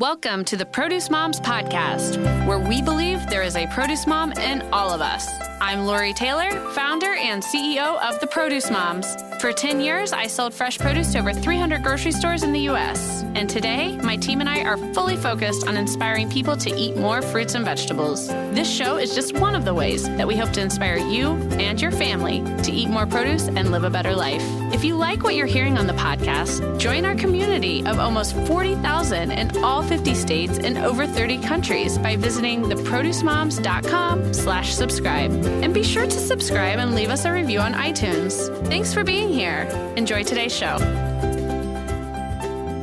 Welcome to the Produce Moms Podcast, where we believe there is a produce mom in all of us. I'm Lori Taylor, founder and CEO of the Produce Moms. For 10 years, I sold fresh produce to over 300 grocery stores in the U.S. And today, my team and I are fully focused on inspiring people to eat more fruits and vegetables. This show is just one of the ways that we hope to inspire you and your family to eat more produce and live a better life. If you like what you're hearing on the podcast, join our community of almost 40,000 in all 50 states and over 30 countries by visiting theproducemoms.com/subscribe. And be sure to subscribe and leave us a review on iTunes. Thanks for being here. Enjoy today's show.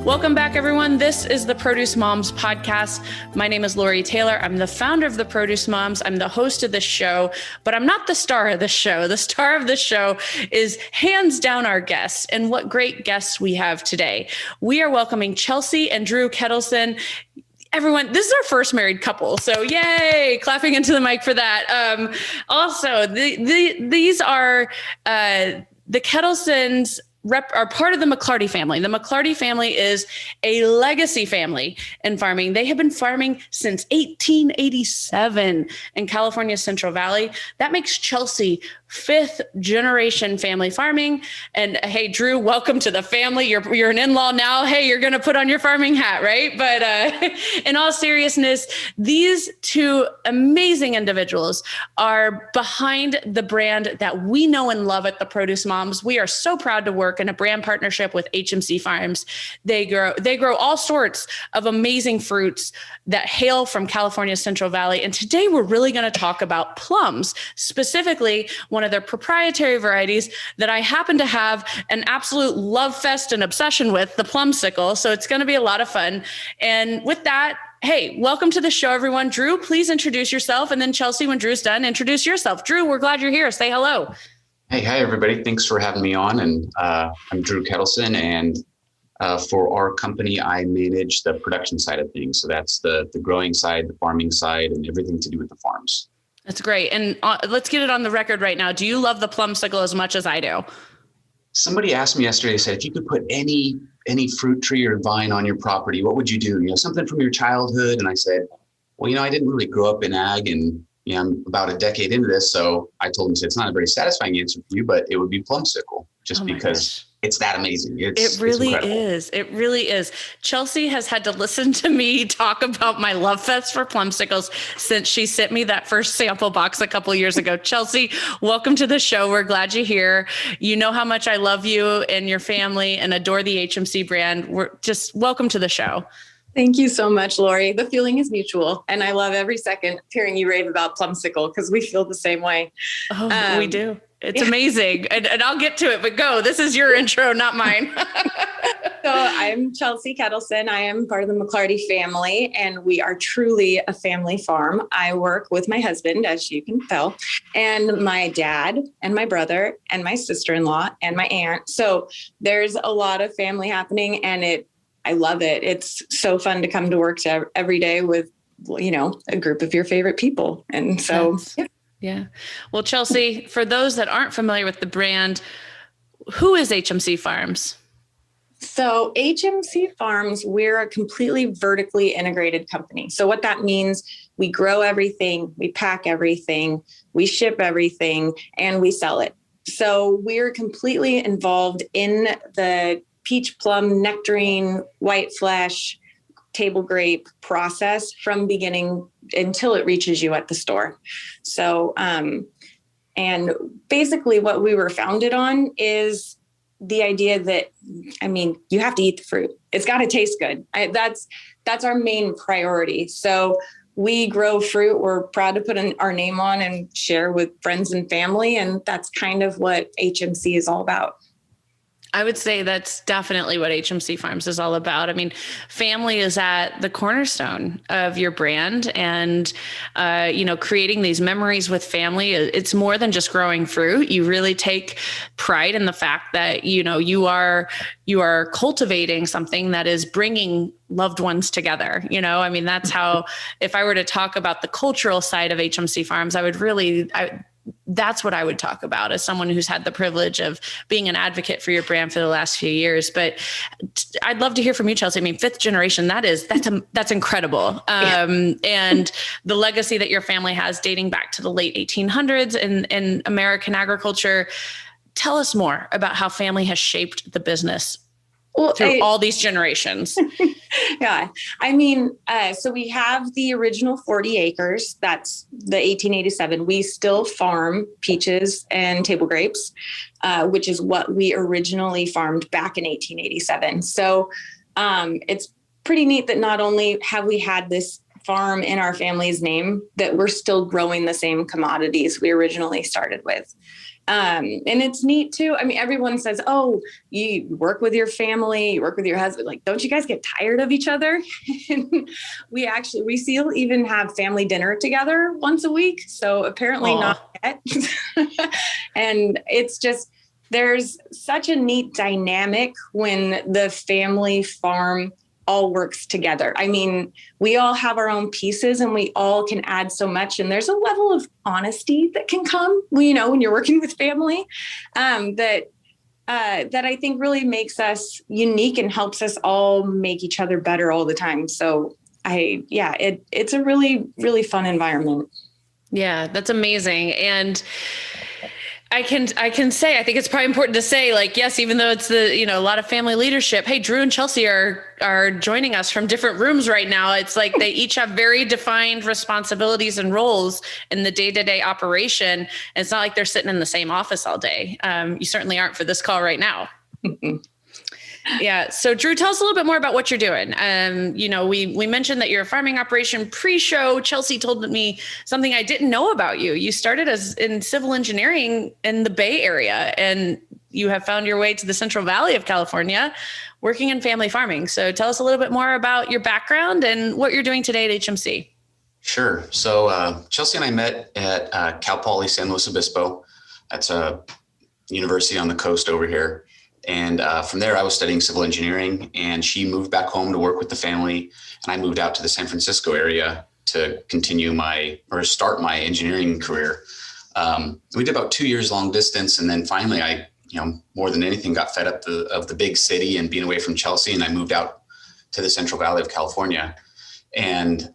Welcome back, everyone. This is the Produce Moms Podcast. My name is Lori Taylor. I'm the founder of the Produce Moms. I'm the host of this show, but I'm not the star of the show. The star of the show is hands down our guests, and what great guests we have today. We are welcoming Chelsea and Drew Ketelsen. Everyone, this is our first married couple, so yay! Clapping into the mic for that. Also, these are the Kettlesons. Are part of the McClarty family. The McClarty family is a legacy family in farming. They have been farming since 1887 in California's Central Valley. That makes Chelsea fifth generation family farming. And hey, Drew, welcome to the family. You're an in-law now. Hey, you're going to put on your farming hat, right? But in all seriousness, these two amazing individuals are behind the brand that we know and love at the Produce Moms. We are so proud to work in a brand partnership with HMC Farms. They grow all sorts of amazing fruits that hail from California's Central Valley. And today we're really going to talk about plums, specifically one of their proprietary varieties that I happen to have an absolute love fest and obsession with, the Plumsicle. So it's going to be a lot of fun. And with that, hey, welcome to the show, everyone. Drew, please introduce yourself. And then Chelsea, when Drew's done, introduce yourself. Drew, we're glad you're here. Say hello. Hey, hi, everybody. Thanks for having me on. And I'm Drew Kettleson. And for our company, I manage the production side of things. So that's the growing side, the farming side, and everything to do with the farms. That's great. And let's get it on the record right now. Do you love the Plumsicle as much as I do? Somebody asked me yesterday, they said, if you could put any fruit tree or vine on your property, what would you do? Something from your childhood. And I said, well, I didn't really grow up in ag, and I'm about a decade into this. So I told him, it's not a very satisfying answer for you, but it would be Plumsicle, just because it's that amazing. It really is. It really is. Chelsea has had to listen to me talk about my love fest for Plumsicles since she sent me that first sample box a couple of years ago. Chelsea, welcome to the show. We're glad you're here. You know how much I love you and your family and adore the HMC brand. We're just welcome to the show. Thank you so much, Lori. The feeling is mutual. And I love every second hearing you rave about Plumsicle because we feel the same way. Oh, we do. It's amazing. And I'll get to it, but go. This is your intro, not mine. So I'm Chelsea Ketelsen. I am part of the McClarty family, and we are truly a family farm. I work with my husband, as you can tell, and my dad and my brother and my sister-in-law and my aunt. So there's a lot of family happening, and I love it. It's so fun to come to work every day with, a group of your favorite people. And so, Yeah. Well, Chelsea, for those that aren't familiar with the brand, who is HMC Farms? So HMC Farms, we're a completely vertically integrated company. So what that means, we grow everything, we pack everything, we ship everything, and we sell it. So we're completely involved in the peach, plum, nectarine, white flesh, table grape process from beginning until it reaches you at the store. So, and basically what we were founded on is the idea that, you have to eat the fruit. It's got to taste good. That's our main priority. So we grow fruit. We're proud to put our name on and share with friends and family. And that's kind of what HMC is all about. I would say that's definitely what HMC Farms is all about. Family is at the cornerstone of your brand, and, creating these memories with family. It's more than just growing fruit. You really take pride in the fact that, you are cultivating something that is bringing loved ones together. That's how, if I were to talk about the cultural side of HMC Farms, that's what I would talk about as someone who's had the privilege of being an advocate for your brand for the last few years. But I'd love to hear from you, Chelsea. I mean, fifth generation, that's incredible. And the legacy that your family has dating back to the late 1800s in American agriculture. Tell us more about how family has shaped the business through all these generations. Yeah. I mean, so we have the original 40 acres. That's the 1887. We still farm peaches and table grapes, which is what we originally farmed back in 1887. So it's pretty neat that not only have we had this farm in our family's name, that we're still growing the same commodities we originally started with. And it's neat too. I mean, everyone says, oh, you work with your family, you work with your husband. Like, don't you guys get tired of each other? we still even have family dinner together once a week. So apparently not yet. And it's just, there's such a neat dynamic when the family farm all works together. I mean, we all have our own pieces and we all can add so much. And there's a level of honesty that can come, when you're working with family, that I think really makes us unique and helps us all make each other better all the time. So it's a really, really fun environment. Yeah, that's amazing. And I can say, I think it's probably important to say, like, yes, even though it's a lot of family leadership, hey, Drew and Chelsea are joining us from different rooms right now. It's like they each have very defined responsibilities and roles in the day-to-day operation. And it's not like they're sitting in the same office all day. You certainly aren't for this call right now. Yeah. So Drew, tell us a little bit more about what you're doing. We mentioned that you're a farming operation pre-show. Chelsea told me something I didn't know about you. You started in civil engineering in the Bay Area, and you have found your way to the Central Valley of California, working in family farming. So tell us a little bit more about your background and what you're doing today at HMC. Sure. So Chelsea and I met at Cal Poly San Luis Obispo. That's a university on the coast over here. And from there, I was studying civil engineering, and she moved back home to work with the family. And I moved out to the San Francisco area to start my engineering career. We did about 2 years long distance. And then finally, I, more than anything, got fed up of the big city and being away from Chelsea. And I moved out to the Central Valley of California. And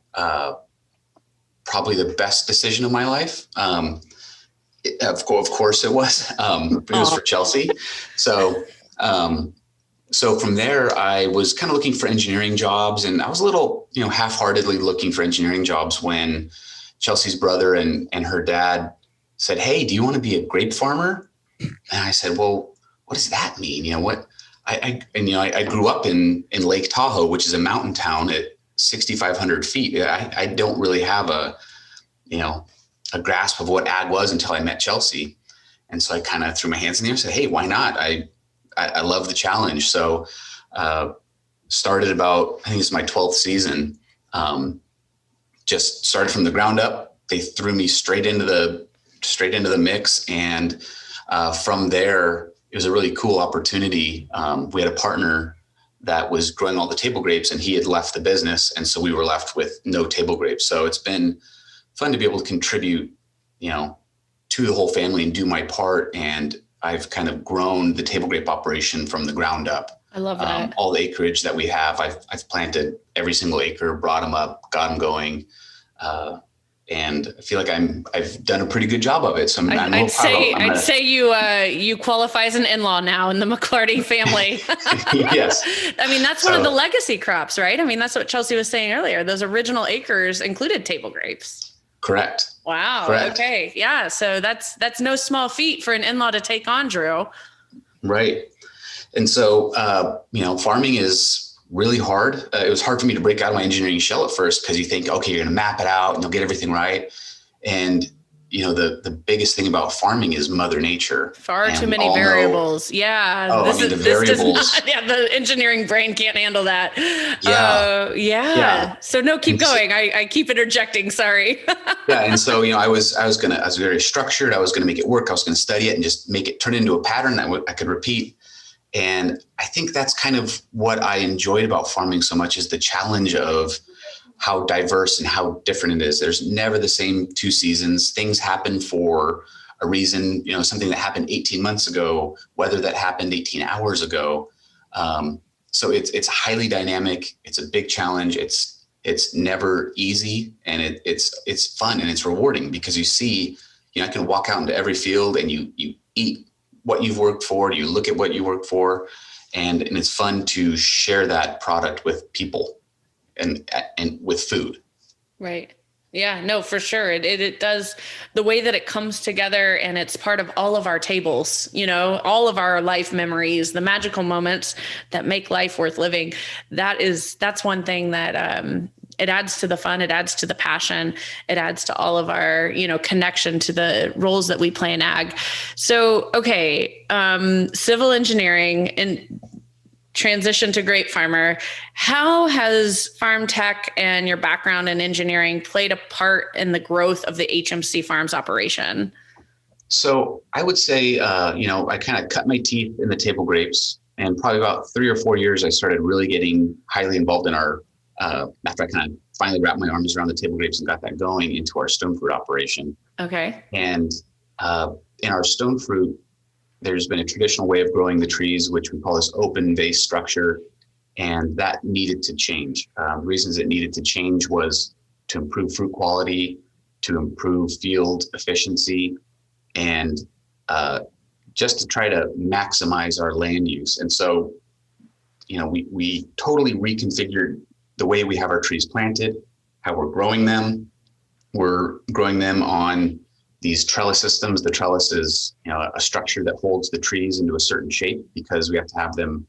probably the best decision of my life. Of course it was. It was for Chelsea. So from there, I was kind of looking for engineering jobs, and I was a little, half-heartedly looking for engineering jobs when Chelsea's brother and her dad said, "Hey, do you want to be a grape farmer?" And I said, "Well, what does that mean? I grew up in Lake Tahoe, which is a mountain town at 6,500 feet. I don't really have a grasp of what ag was until I met Chelsea. And so I kind of threw my hands in the air and said, hey, why not? I love the challenge. So started about, I think it's my 12th season. Just started from the ground up. They threw me straight into the mix. And from there, it was a really cool opportunity. We had a partner that was growing all the table grapes, and he had left the business. And so we were left with no table grapes. So it's been fun to be able to contribute, to the whole family and do my part. And I've kind of grown the table grape operation from the ground up. I love that. All the acreage that we have, I've planted every single acre, brought them up, got them going. And I feel like I've done a pretty good job of it. So I'd say you qualify as an in-law now in the McClarty family. Yes. I mean, that's one of the legacy crops, right? I mean, that's what Chelsea was saying earlier. Those original acres included table grapes. Correct. Wow. Correct. Okay. Yeah. So that's no small feat for an in-law to take on, Drew. Right. And so, farming is really hard. It was hard for me to break out of my engineering shell at first, because you think, okay, you're going to map it out and you'll get everything right. And, the biggest thing about farming is Mother Nature. Far too many variables. Yeah. The variables. The engineering brain can't handle that. Yeah. So no, keep going. I keep interjecting. Sorry. Yeah. And so, I was very structured. I was going to make it work. I was going to study it and just make it turn into a pattern that I could repeat. And I think that's kind of what I enjoyed about farming so much, is the challenge of how diverse and how different it is. There's never the same 2 seasons. Things happen for a reason, something that happened 18 months ago, whether that happened 18 hours ago. So it's highly dynamic. It's a big challenge. It's never easy, and it's fun and it's rewarding because you see, I can walk out into every field and you eat what you've worked for, you look at what you worked for, and it's fun to share that product with people and with food. Right. Yeah, no, for sure. It does, the way that it comes together, and it's part of all of our tables, all of our life memories, the magical moments that make life worth living. That's one thing that, it adds to the fun. It adds to the passion. It adds to all of our, connection to the roles that we play in ag. So, okay. Civil engineering and transition to grape farmer. How has farm tech and your background in engineering played a part in the growth of the HMC Farms operation? So I would say, I kind of cut my teeth in the table grapes, and probably about 3 or 4 years, I started really getting highly involved in our, after I kind of finally wrapped my arms around the table grapes and got that going, into our stone fruit operation. Okay. And in our stone fruit, there's been a traditional way of growing the trees, which we call this open vase structure, and that needed to change. The reasons it needed to change was to improve fruit quality, to improve field efficiency, and just to try to maximize our land use. And so, we totally reconfigured the way we have our trees planted, how we're growing them. We're growing them on these trellis systems. The trellis is, a structure that holds the trees into a certain shape, because we have to have them,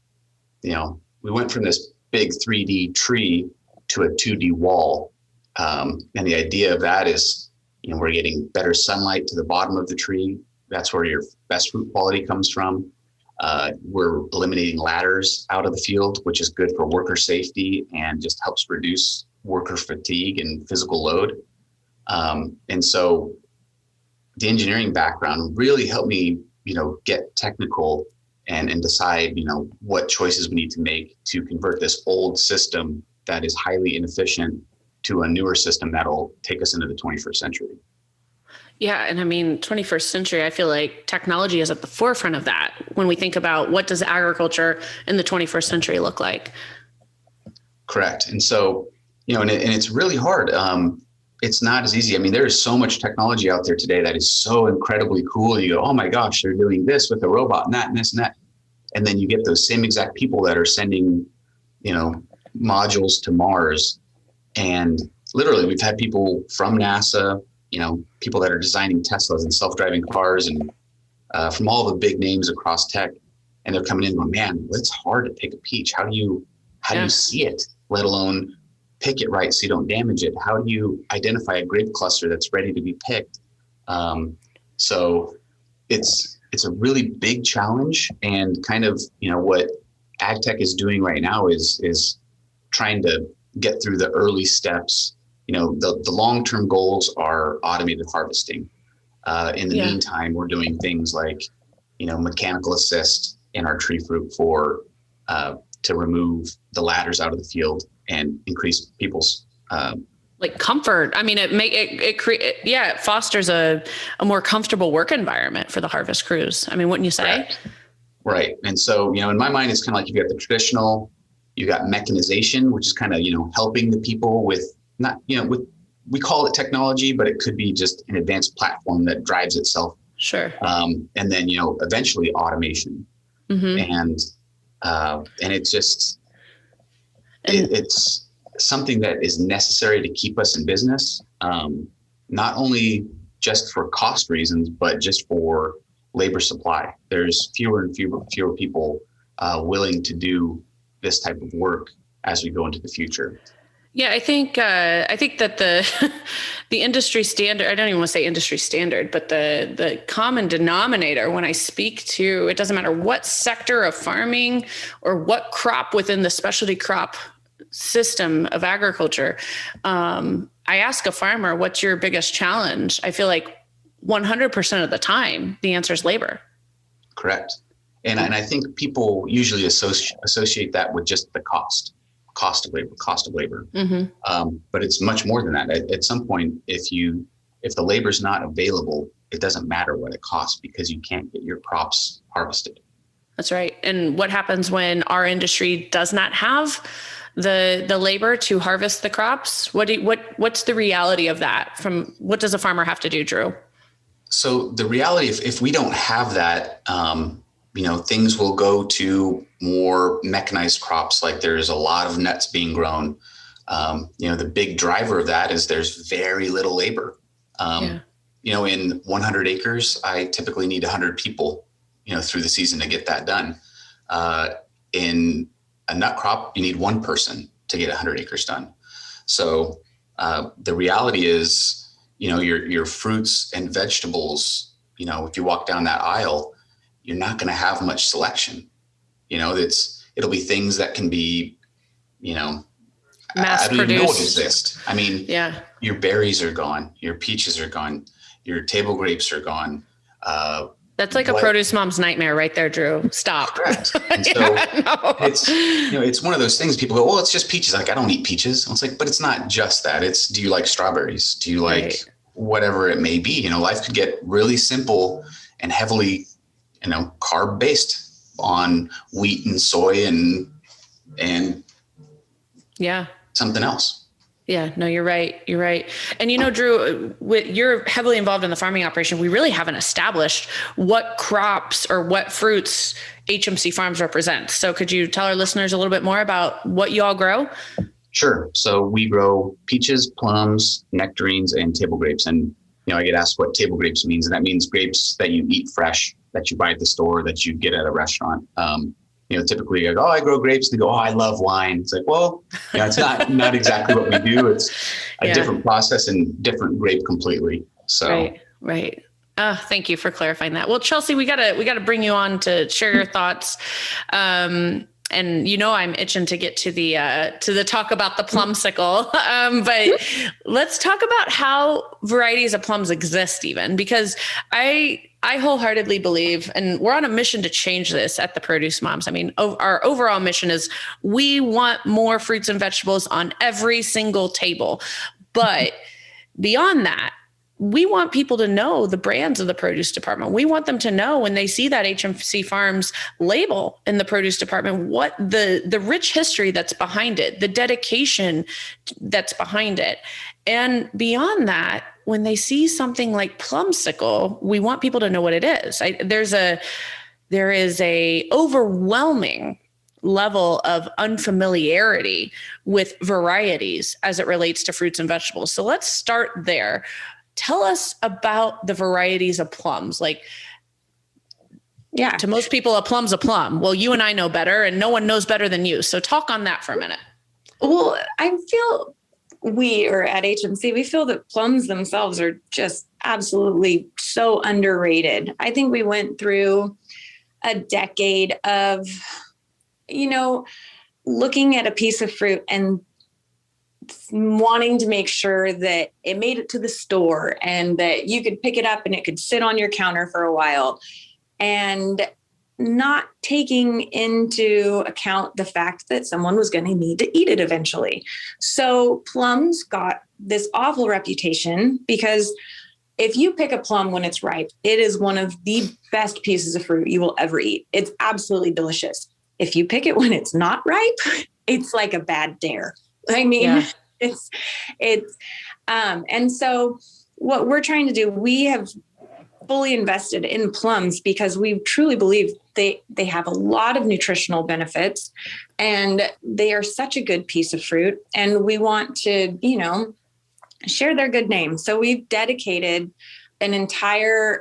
we went from this big 3D tree to a 2D wall. And the idea of that is, we're getting better sunlight to the bottom of the tree. That's where your best fruit quality comes from. We're eliminating ladders out of the field, which is good for worker safety and just helps reduce worker fatigue and physical load. And so the engineering background really helped me, get technical and decide, what choices we need to make to convert this old system that is highly inefficient to a newer system that'll take us into the 21st century. Yeah. And 21st century, I feel like technology is at the forefront of that when we think about what does agriculture in the 21st century look like. Correct. And so, and it's really hard. It's not as easy. There is so much technology out there today that is so incredibly cool. You go, oh my gosh, they're doing this with a robot and that and this and that. And then you get those same exact people that are sending, modules to Mars. And literally we've had people from NASA, people that are designing Teslas and self-driving cars, and from all the big names across tech. And they're coming in going, man, it's hard to pick a peach. How do you see it, let alone pick it right so you don't damage it? How do you identify a grape cluster that's ready to be picked? So it's a really big challenge, and kind of, what ag tech is doing right now is trying to get through the early steps. The long-term goals are automated harvesting. In the meantime, we're doing things like, mechanical assist in our tree fruit to remove the ladders out of the field and increase people's comfort. It fosters a more comfortable work environment for the harvest crews. Wouldn't you say? Right. And so, in my mind, it's kind of like you got the traditional, you got mechanization, which is kind of, helping the people with not, we call it technology, but it could be just an advanced platform that drives itself. Sure. And then, eventually automation. Mm-hmm. And it's just, it's something that is necessary to keep us in business. Not only just for cost reasons, but just for labor supply. There's fewer and fewer people willing to do this type of work as we go into the future. Yeah, I think that the industry standard, I don't even want to say industry standard, but the common denominator when I speak to, it doesn't matter what sector of farming or what crop within the specialty crop system of agriculture, I ask a farmer, what's your biggest challenge? I feel like 100% of the time, the answer is labor. Correct. And I think people usually associate that with just the cost of labor. Mm-hmm. But it's much more than that. At some point, if the labor is not available, it doesn't matter what it costs because you can't get your crops harvested. That's right. And what happens when our industry does not have the labor to harvest the crops? What's the reality of that? From what does a farmer have to do, Drew? So the reality, if we don't have that, things will go to more mechanized crops. Like there's a lot of nuts being grown. The big driver of that is there's very little labor. In 100 acres, I typically need 100 people, through the season to get that done. In a nut crop, you need one person to get 100 acres done. So the reality is, your fruits and vegetables, if you walk down that aisle, you're not going to have much selection. It'll be things that can be, mass I don't even know what produced. exist. I mean, your berries are gone, your peaches are gone, your table grapes are gone. That's like a produce mom's nightmare right there, Drew. Stop. Correct. And so it's one of those things people go, well, it's just peaches. Like, I don't eat peaches. And it's like, but it's not just that. It's, do you like strawberries? Do you like whatever it may be? Life could get really simple and heavily, carb based on wheat and soy and something else. Yeah, no, you're right. You're right. And Drew, you're heavily involved in the farming operation. We really haven't established what crops or what fruits HMC Farms represents. So could you tell our listeners a little bit more about what you all grow? Sure. So we grow peaches, plums, nectarines, and table grapes. And, I get asked what table grapes means. And that means grapes that you eat fresh, that you buy at the store, that you get at a restaurant. Typically I go, I grow grapes. They go, I love wine. It's like, well, it's not exactly what we do. It's a different process and different grape completely. So, right. Thank you for clarifying that. Well, Chelsea, we gotta bring you on to share your thoughts. And I'm itching to get to the talk about the Plumsicle. But let's talk about how varieties of plums exist, even because I wholeheartedly believe, and we're on a mission to change this at the Produce Moms. I mean, our overall mission is we want more fruits and vegetables on every single table. But beyond that, we want people to know the brands of the produce department. We want them to know when they see that HMC Farms label in the produce department, what the rich history that's behind it, the dedication that's behind it. And beyond that, when they see something like Plumsicle, we want people to know what it is. There is a overwhelming level of unfamiliarity with varieties as it relates to fruits and vegetables. So let's start there. Tell us about the varieties of plums. To most people, a plum's a plum. Well, you and I know better, and no one knows better than you. So talk on that for a minute. Well, I feel at HMC, we feel that plums themselves are just absolutely so underrated. I think we went through a decade of, looking at a piece of fruit and wanting to make sure that it made it to the store and that you could pick it up and it could sit on your counter for a while, and not taking into account the fact that someone was going to need to eat it eventually. So plums got this awful reputation because if you pick a plum when it's ripe, it is one of the best pieces of fruit you will ever eat. It's absolutely delicious. If you pick it when it's not ripe, it's like a bad dare. I mean, and so what we're trying to do, we have fully invested in plums because we truly believe they have a lot of nutritional benefits and they are such a good piece of fruit. And we want to, share their good name. So we've dedicated an entire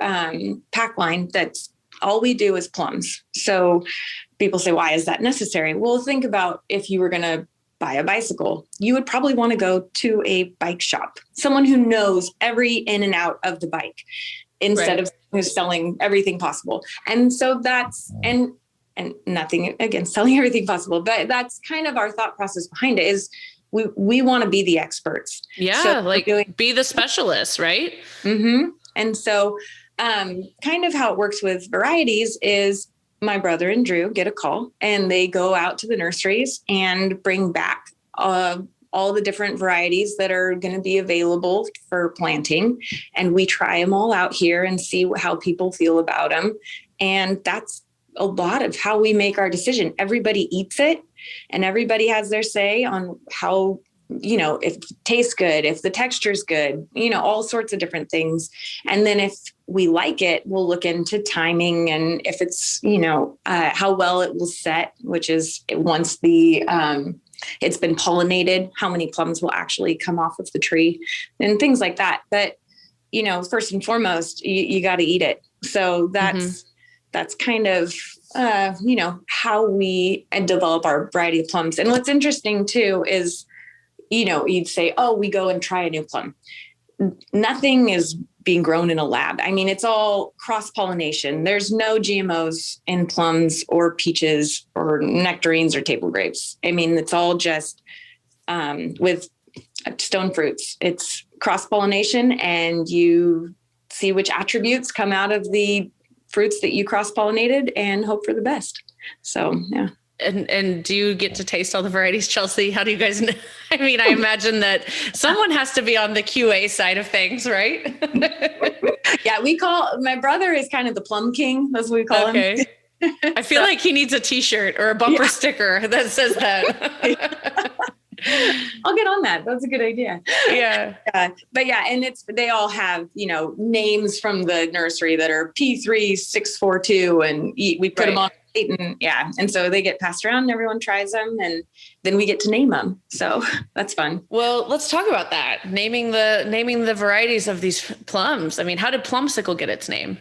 pack line that's all we do is plums. So people say, why is that necessary? Well, think about if you were going to buy a bicycle, you would probably want to go to a bike shop, someone who knows every in and out of the bike instead of who's selling everything possible. And so that's, and nothing against selling everything possible, but that's kind of our thought process behind it is we want to be the experts. Yeah. So be the specialist, right? Mm-hmm. And so kind of how it works with varieties is my brother and Drew get a call and they go out to the nurseries and bring back all all the different varieties that are going to be available for planting. And we try them all out here and see how people feel about them. And that's a lot of how we make our decision. Everybody eats it and everybody has their say on how, if it tastes good, if the texture is good, all sorts of different things. And then if we like it, we'll look into timing and if it's, how well it will set, which is once it's been pollinated, how many plums will actually come off of the tree and things like that. But, first and foremost, you got to eat it. So that's kind of, how we develop our variety of plums. And what's interesting too is, you'd say, oh, we go and try a new plum. Nothing is being grown in a lab. I mean, it's all cross-pollination. There's no GMOs in plums or peaches or nectarines or table grapes. I mean, it's all just with stone fruits. It's cross-pollination and you see which attributes come out of the fruits that you cross-pollinated and hope for the best. So, yeah. And do you get to taste all the varieties, Chelsea? How do you guys know? I mean, I imagine that someone has to be on the QA side of things, right? Yeah, my brother is kind of the plum king. That's what we call him. I feel like he needs a t-shirt or a bumper sticker that says that. I'll get on that. That's a good idea. Yeah. But yeah, and they all have, names from the nursery that are P3642 and we put them on. And so they get passed around and everyone tries them and then we get to name them. So that's fun. Well, let's talk about that. Naming the varieties of these plums. I mean, how did Plumsicle get its name?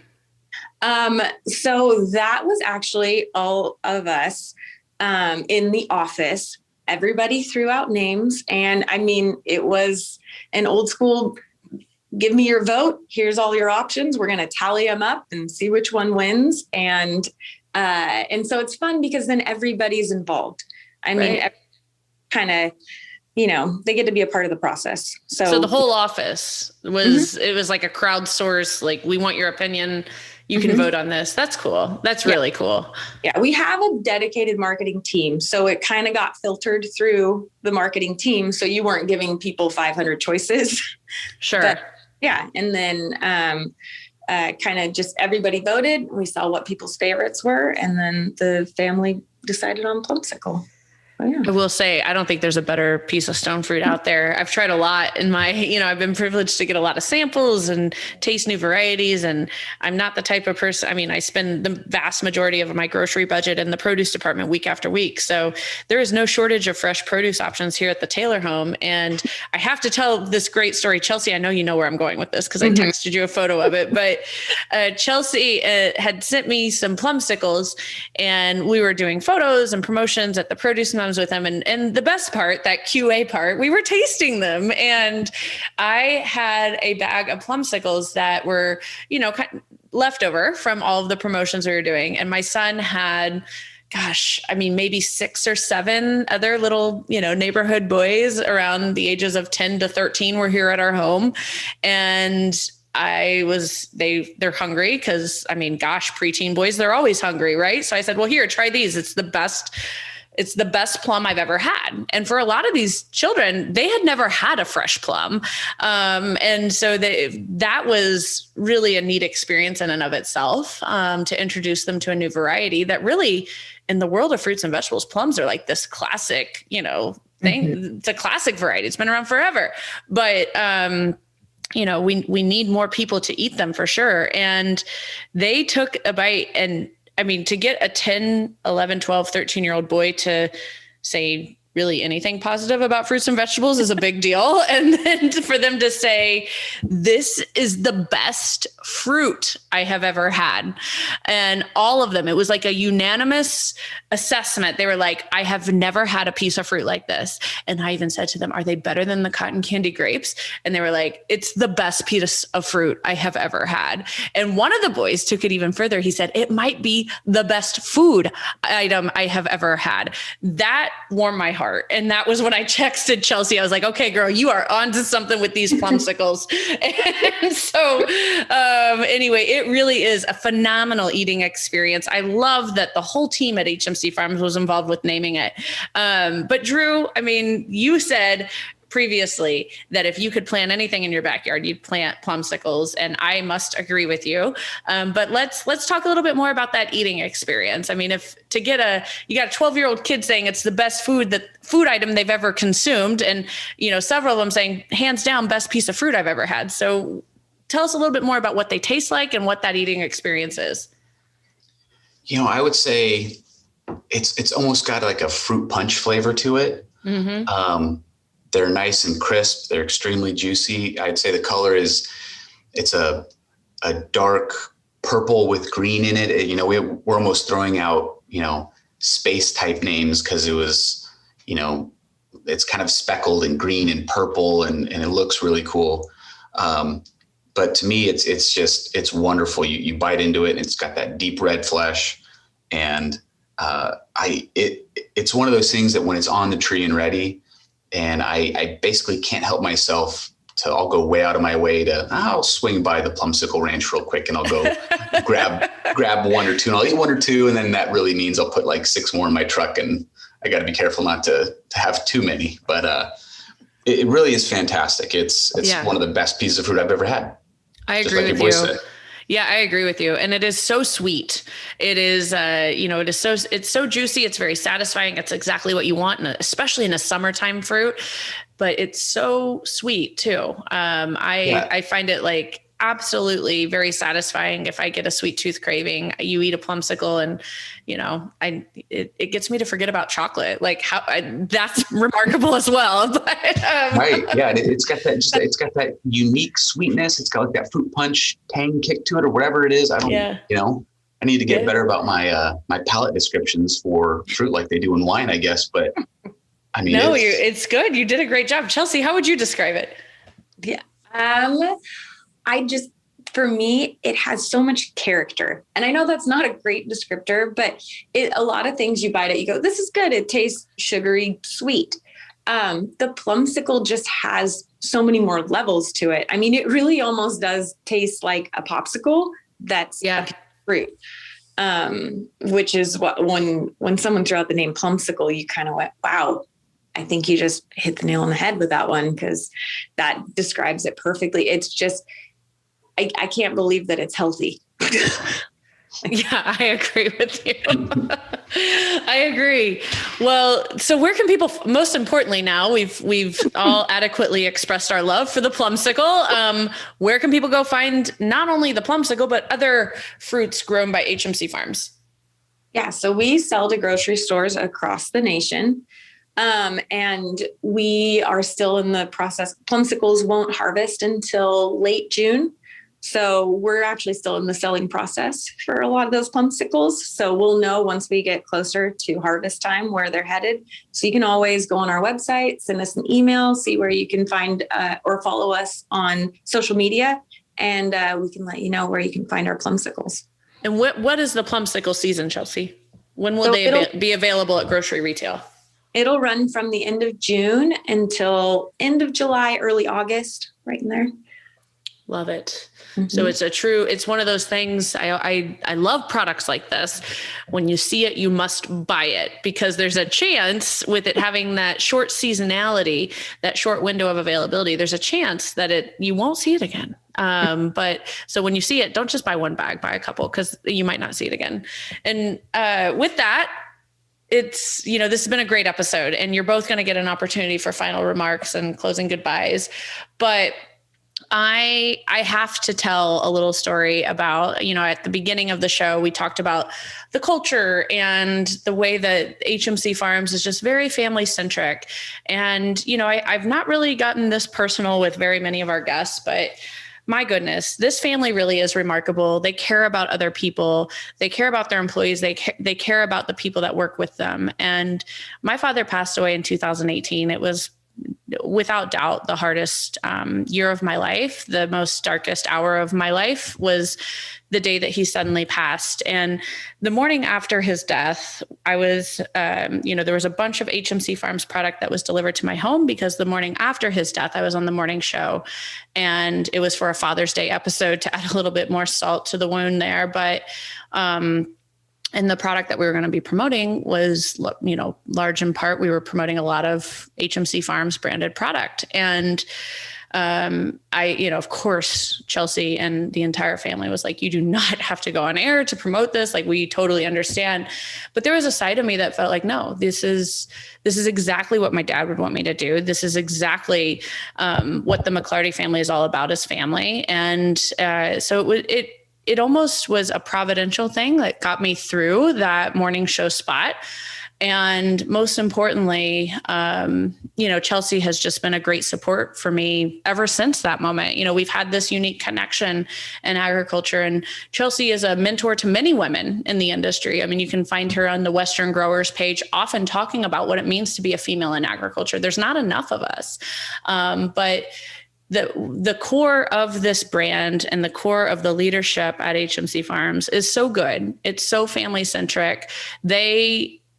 So that was actually all of us in the office. Everybody threw out names. And I mean, it was an old school, give me your vote. Here's all your options. We're going to tally them up and see which one wins. And so it's fun because then everybody's involved. I mean, kind of, they get to be a part of the process. So the whole office was, it was like a crowdsource, like, we want your opinion. You can vote on this. That's cool. That's really cool. Yeah. We have a dedicated marketing team. So it kind of got filtered through the marketing team. So you weren't giving people 500 choices. Sure. But, yeah. And then, kind of just everybody voted. We saw what people's favorites were. And then the family decided on Plumsicle. Oh, yeah. I will say, I don't think there's a better piece of stone fruit out there. I've tried a lot in my, I've been privileged to get a lot of samples and taste new varieties. And I'm not the type of person, I mean, I spend the vast majority of my grocery budget in the produce department week after week. So there is no shortage of fresh produce options here at the Taylor home. And I have to tell this great story. Chelsea, I know you know where I'm going with this because I texted you a photo of it, but Chelsea had sent me some Plumsicles and we were doing photos and promotions at the produce with them. And the best part, that QA part, we were tasting them. And I had a bag of Plumsicles that were, kind of leftover from all of the promotions we were doing. And my son had, maybe 6 or 7 other little, neighborhood boys around the ages of 10 to 13 were here at our home. And they're hungry because preteen boys, they're always hungry, right? So I said, well, here, try these. It's the best plum I've ever had. And for a lot of these children, they had never had a fresh plum. And so that was really a neat experience in and of itself, to introduce them to a new variety that really, in the world of fruits and vegetables, plums are like this classic, thing. It's a classic variety. It's been around forever, but, we need more people to eat them for sure. And they took a bite and, to get a 10, 11, 12, 13-year-old boy to say really anything positive about fruits and vegetables is a big deal. And then for them to say, this is the best fruit I have ever had. And all of them, it was like a unanimous assessment. They were like, I have never had a piece of fruit like this. And I even said to them, are they better than the cotton candy grapes? And they were like, it's the best piece of fruit I have ever had. And one of the boys took it even further. He said, it might be the best food item I have ever had. That warmed my heart. heart. And that was when I texted Chelsea. I was like, okay, girl, you are onto something with these plumsicles. And so anyway, it really is a phenomenal eating experience. I love that the whole team at HMC Farms was involved with naming it. But Drew, I mean, you said previously that if you could plant anything in your backyard, you'd plant plumsicles, and I must agree with you. But let's talk a little bit more about that eating experience. I mean, you got a 12-year-old kid saying it's the best food item they've ever consumed, and several of them saying hands down best piece of fruit I've ever had. So tell us a little bit more about what they taste like and what that eating experience is. I would say it's almost got like a fruit punch flavor to it. Mm-hmm. They're nice and crisp. They're extremely juicy. I'd say the color it's a dark purple with green in it. We're almost throwing out, space type names because it was, it's kind of speckled and green and purple and it looks really cool. But to me, it's wonderful. You bite into it and it's got that deep red flesh. And it's one of those things that when it's on the tree and ready, and I basically can't help myself I'll go way out of my way I'll swing by the Plumsicle Ranch real quick and I'll go grab one or two, and I'll eat one or two. And then that really means I'll put like 6 more in my truck, and I got to be careful not to have too many, but it really is fantastic. It's one of the best pieces of fruit I've ever had. I agree with you. Yeah, I agree with you. And it is so sweet. It is, it's so juicy. It's very satisfying. It's exactly what you want, especially in a summertime fruit, but it's so sweet too. I find it like absolutely very satisfying. If I get a sweet tooth craving, you eat a plumsicle and, it gets me to forget about chocolate. Like that's remarkable as well. But, right. Yeah. It's got that unique sweetness. It's got like that fruit punch tang kick to it or whatever it is. I need to get better about my palate descriptions for fruit like they do in wine, I guess. But I mean, it's good. You did a great job. Chelsea, how would you describe it? Yeah. For me, it has so much character. And I know that's not a great descriptor, but a lot of things you bite it, you go, this is good. It tastes sugary, sweet. The plumsicle just has so many more levels to it. I mean, it really almost does taste like a popsicle that's a fruit. Which is what, when someone threw out the name Plumsicle, you kind of went, wow, I think you just hit the nail on the head with that one, because that describes it perfectly. It's just, I can't believe that it's healthy. Yeah, I agree with you. I agree. Well, so where can people, most importantly now, we've all adequately expressed our love for the plumsicle. Where can people go find not only the plumsicle, but other fruits grown by HMC Farms? Yeah, so we sell to grocery stores across the nation. And we are still in the process. Plumsicles won't harvest until late June. So we're actually still in the selling process for a lot of those plumsicles. So we'll know once we get closer to harvest time where they're headed. So you can always go on our website, send us an email, see where you can find or follow us on social media, and we can let you know where you can find our plumsicles. And what is the plumsicle season, Chelsea? When will they be available at grocery retail? It'll run from the end of June until end of July, early August, right in there. Love it. Mm-hmm. So it's one of those things. I love products like this. When you see it, you must buy it, because there's a chance with it having that short seasonality, that short window of availability, there's a chance that you won't see it again. But so when you see it, don't just buy one bag, buy a couple, because you might not see it again. And with that, this has been a great episode, and you're both going to get an opportunity for final remarks and closing goodbyes. But I have to tell a little story about, at the beginning of the show, we talked about the culture and the way that HMC Farms is just very family centric. And, I've not really gotten this personal with very many of our guests, but my goodness, this family really is remarkable. They care about other people. They care about their employees. They care about the people that work with them. And my father passed away in 2018. It was without doubt, the hardest year of my life, the most darkest hour of my life was the day that he suddenly passed. And the morning after his death, I was, there was a bunch of HMC Farms product that was delivered to my home because the morning after his death, I was on the morning show, and it was for a Father's Day episode to add a little bit more salt to the wound there. But, and the product that we were going to be promoting was, large in part, we were promoting a lot of HMC Farms branded product. And of course, Chelsea and the entire family was like, you do not have to go on air to promote this. Like, we totally understand. But there was a side of me that felt like, no, this is exactly what my dad would want me to do. This is exactly what the McClarty family is all about, as family. And so it almost was a providential thing that got me through that morning show spot. And most importantly, Chelsea has just been a great support for me ever since that moment. We've had this unique connection in agriculture, and Chelsea is a mentor to many women in the industry. I mean, you can find her on the Western Growers page, often talking about what it means to be a female in agriculture. There's not enough of us. But the core of this brand and the core of the leadership at HMC Farms is so good. It's so family centric.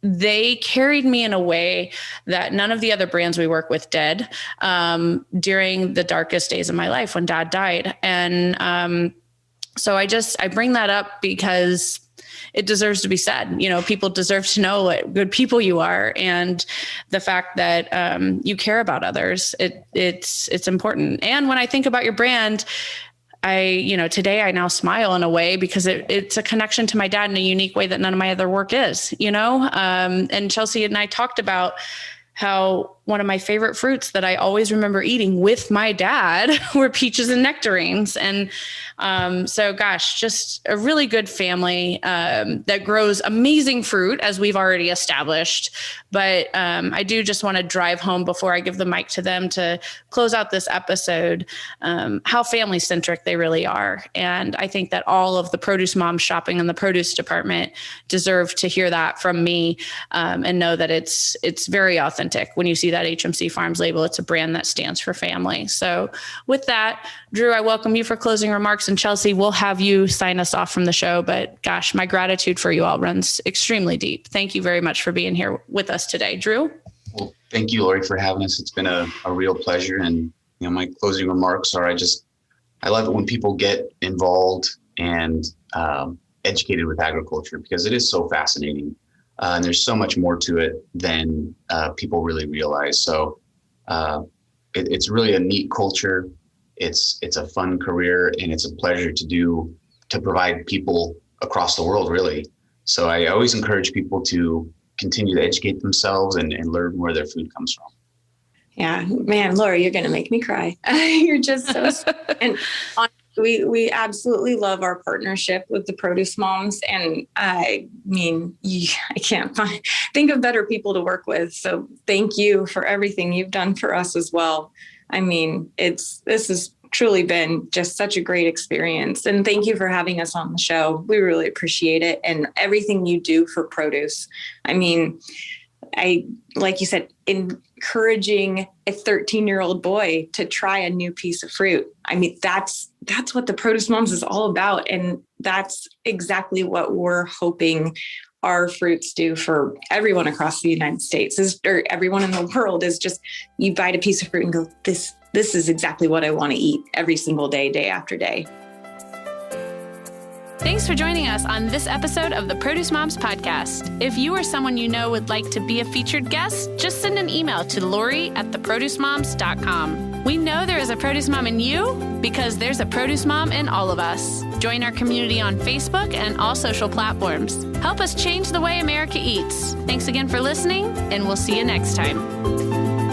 They carried me in a way that none of the other brands we work with did during the darkest days of my life when Dad died. And so I bring that up because it deserves to be said. People deserve to know what good people you are, and the fact that you care about others. It's important. And when I think about your brand, today I now smile in a way because it's a connection to my dad in a unique way that none of my other work is, and Chelsea and I talked about how one of my favorite fruits that I always remember eating with my dad were peaches and nectarines. And so gosh, just a really good family that grows amazing fruit, as we've already established. But I do just want to drive home before I give the mic to them to close out this episode, how family centric they really are. And I think that all of the produce moms shopping in the produce department deserve to hear that from me, and know that it's very authentic. When you see that HMC Farms label, it's a brand that stands for family. So with that, Drew, I welcome you for closing remarks, and Chelsea, we'll have you sign us off from the show. But gosh, my gratitude for you all runs extremely deep. Thank you very much for being here with us today. Drew? Well, thank you, Lori, for having us. It's been a real pleasure. And, my closing remarks are, I love it when people get involved and educated with agriculture, because it is so fascinating. And there's so much more to it than people really realize. So it's really a neat culture. It's a fun career, and it's a pleasure to provide people across the world, really. So I always encourage people to continue to educate themselves and learn where their food comes from. Yeah, man, Laura, you're going to make me cry. You're just so and we absolutely love our partnership with the Produce Moms. And I can't think of better people to work with. So thank you for everything you've done for us as well. I mean, this has truly been just such a great experience. And thank you for having us on the show. We really appreciate it. And everything you do for produce. I mean, like you said, encouraging a 13-year-old boy to try a new piece of fruit. I mean, that's what the Produce Moms is all about. And that's exactly what we're hoping our fruits do for everyone across the United States, or everyone in the world, is just, you bite a piece of fruit and go, this is exactly what I want to eat every single day, day after day. Thanks for joining us on this episode of the Produce Moms podcast. If you or someone you know would like to be a featured guest, just send an email to lori@theproducemoms.com. We know there is a produce mom in you because there's a produce mom in all of us. Join our community on Facebook and all social platforms. Help us change the way America eats. Thanks again for listening, and we'll see you next time.